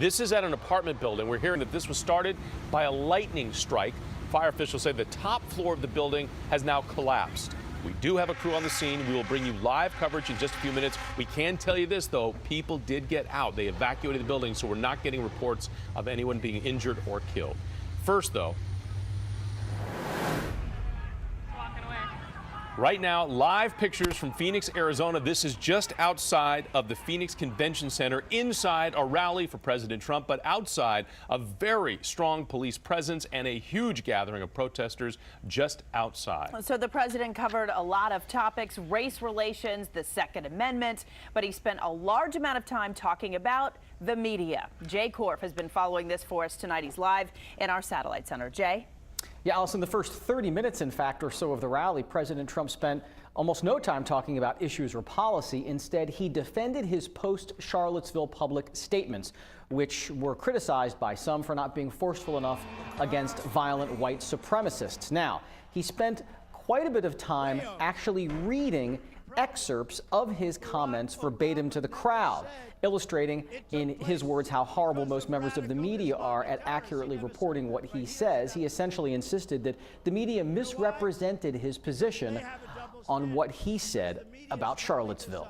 This is at an apartment building. We're hearing that this was started by a lightning strike. Fire officials say the top floor of the building has now collapsed. We do have a crew on the scene. We will bring you live coverage in just a few minutes. We can tell you this, though. People did get out. They evacuated the building, so we're not getting reports of anyone being injured or killed. First, though, right now, live pictures from Phoenix, Arizona. This is just outside of the Phoenix Convention Center, inside a rally for President Trump, but outside a very strong police presence and a huge gathering of protesters just outside. So the president covered a lot of topics, race relations, the Second Amendment, but he spent a large amount of time talking about the media. Jay Korf has been following this for us tonight. He's live in our satellite center. Jay? Yeah, Allison, the first 30 minutes, in fact, or so of the rally, President Trump spent almost no time talking about issues or policy. Instead, he defended his post-Charlottesville public statements, which were criticized by some for not being forceful enough against violent white supremacists. Now, he spent quite a bit of time actually reading excerpts of his comments verbatim to the crowd, illustrating, in his words, how horrible most members of the media are at accurately reporting what he says. He essentially insisted that the media misrepresented his position on what he said about Charlottesville.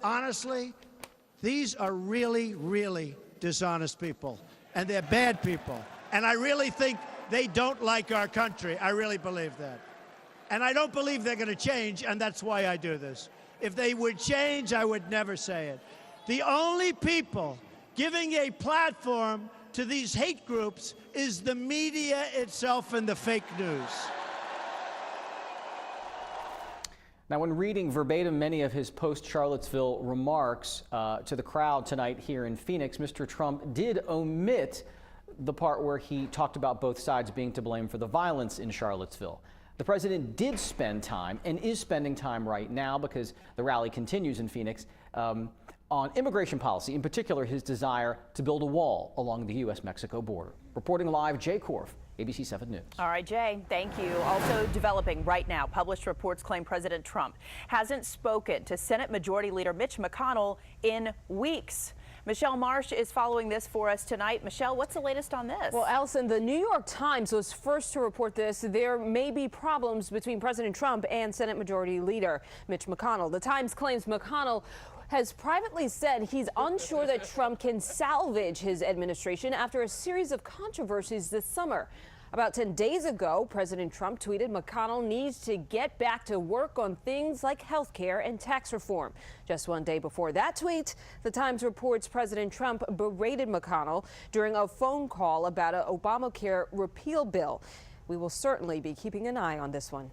Honestly, these are really, really dishonest people, and they're bad people. And I really think they don't like our country. I really believe that. And I don't believe they're going to change, and that's why I do this. If they would change, I would never say it. The only people giving a platform to these hate groups is the media itself and the fake news. Now, when reading verbatim many of his post-Charlottesville remarks to the crowd tonight here in Phoenix, Mr. Trump did omit the part where he talked about both sides being to blame for the violence in Charlottesville. The president did spend time, and is spending time right now because the rally continues in Phoenix, on immigration policy, in particular his desire to build a wall along the U.S.-Mexico border. Reporting live, Jay Korf, ABC 7 News. All right, Jay, thank you. Also developing right now, published reports claim President Trump hasn't spoken to Senate Majority Leader Mitch McConnell in weeks. Michelle Marsh is following this for us tonight. Michelle, what's the latest on this? Well, Allison, the New York Times was first to report this. There may be problems between President Trump and Senate Majority Leader Mitch McConnell. The Times claims McConnell has privately said he's unsure that Trump can salvage his administration after a series of controversies this summer. About 10 days ago, President Trump tweeted McConnell needs to get back to work on things like health care and tax reform. Just one day before that tweet, the Times reports President Trump berated McConnell during a phone call about an Obamacare repeal bill. We will certainly be keeping an eye on this one.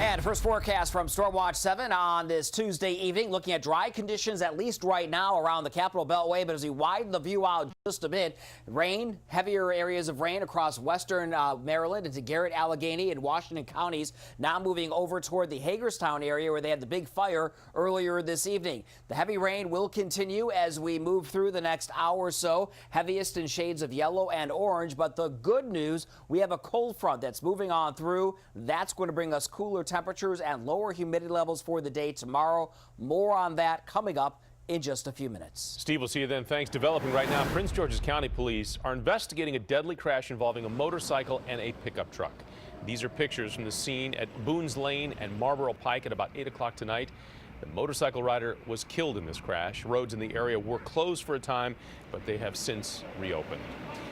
And first forecast from Storm Watch 7 on this Tuesday evening, looking at dry conditions, at least right now around the Capitol Beltway. But as we widen the view out just a bit, rain, heavier areas of rain across western Maryland into Garrett, Allegheny, and Washington counties, now moving over toward the Hagerstown area where they had the big fire earlier this evening. The heavy rain will continue as we move through the next hour or so, heaviest in shades of yellow and orange. But the good news, we have a cold front that's moving on through. That's going to bring us cooler temperatures and lower humidity levels for the day tomorrow. More on that coming up in just a few minutes. Steve, we'll see you then. Thanks. Developing right now, Prince George's County Police are investigating a deadly crash involving a motorcycle and a pickup truck. These are pictures from the scene at Boone's Lane and Marlboro Pike at about 8 o'clock tonight. The motorcycle rider was killed in this crash. Roads in the area were closed for a time, but they have since reopened.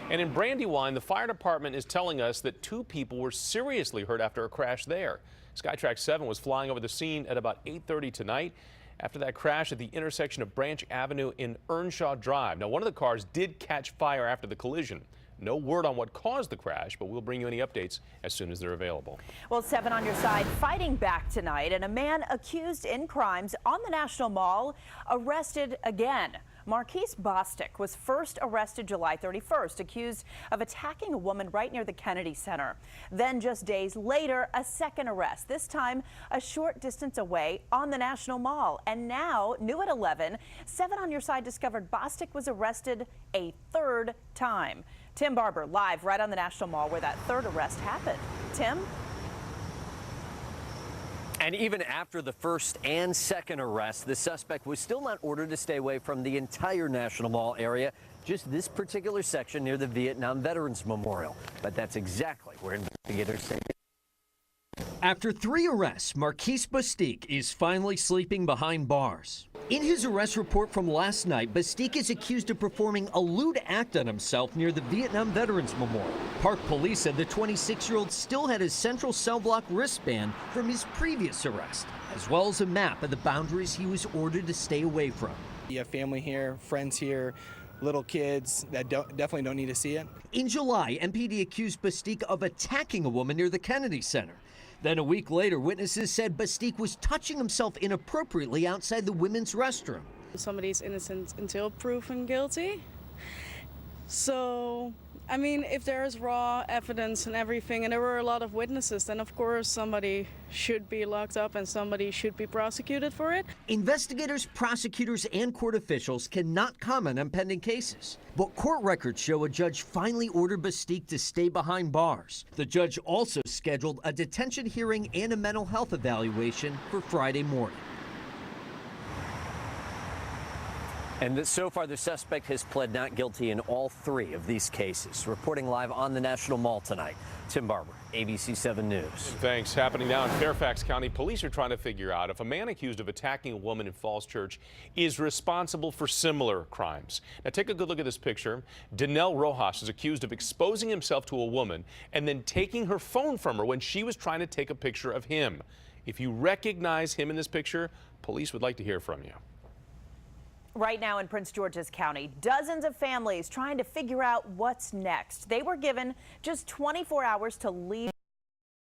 And in Brandywine, the fire department is telling us that 2 people were seriously hurt after a crash there. Skytrack 7 was flying over the scene at about 8:30 tonight after that crash at the intersection of Branch Avenue in Earnshaw Drive. Now, one of the cars did catch fire after the collision. No word on what caused the crash, but we'll bring you any updates as soon as they're available. Well, 7 on your side, fighting back tonight, and a man accused in crimes on the National Mall arrested again. Marquise Bostic was first arrested July 31st, accused of attacking a woman right near the Kennedy Center. Then just days later, a second arrest, this time a short distance away on the National Mall. And now, new at 11, 7 on your side discovered Bostic was arrested a third time. Tim Barber live right on the National Mall where that third arrest happened. Tim? And even after the first and second arrests, the suspect was still not ordered to stay away from the entire National Mall area, just this particular section near the Vietnam Veterans Memorial. But that's exactly where investigators say. After 3 arrests, Marquise Bastique is finally sleeping behind bars. In his arrest report from last night, Bastique is accused of performing a lewd act on himself near the Vietnam Veterans Memorial. Park police said the 26-year-old still had his central cell block wristband from his previous arrest, as well as a map of the boundaries he was ordered to stay away from. You have family here, friends here, little kids that definitely don't need to see it. In July, MPD accused Bastique of attacking a woman near the Kennedy Center. Then a week later, witnesses said Bastique was touching himself inappropriately outside the women's restroom. Somebody's innocent until proven guilty. So, I mean, if there's raw evidence and everything, and there were a lot of witnesses, then of course somebody should be locked up and somebody should be prosecuted for it. Investigators, prosecutors, and court officials cannot comment on pending cases. But court records show a judge finally ordered Bastique to stay behind bars. The judge also scheduled a detention hearing and a mental health evaluation for Friday morning. And so far, the suspect has pled not guilty in all 3 of these cases. Reporting live on the National Mall tonight, Tim Barber, ABC 7 News. Thanks. Happening now in Fairfax County. Police are trying to figure out if a man accused of attacking a woman in Falls Church is responsible for similar crimes. Now take a good look at this picture. Danelle Rojas is accused of exposing himself to a woman and then taking her phone from her when she was trying to take a picture of him. If you recognize him in this picture, police would like to hear from you. Right now in Prince George's County, dozens of families trying to figure out what's next. They were given just 24 hours to leave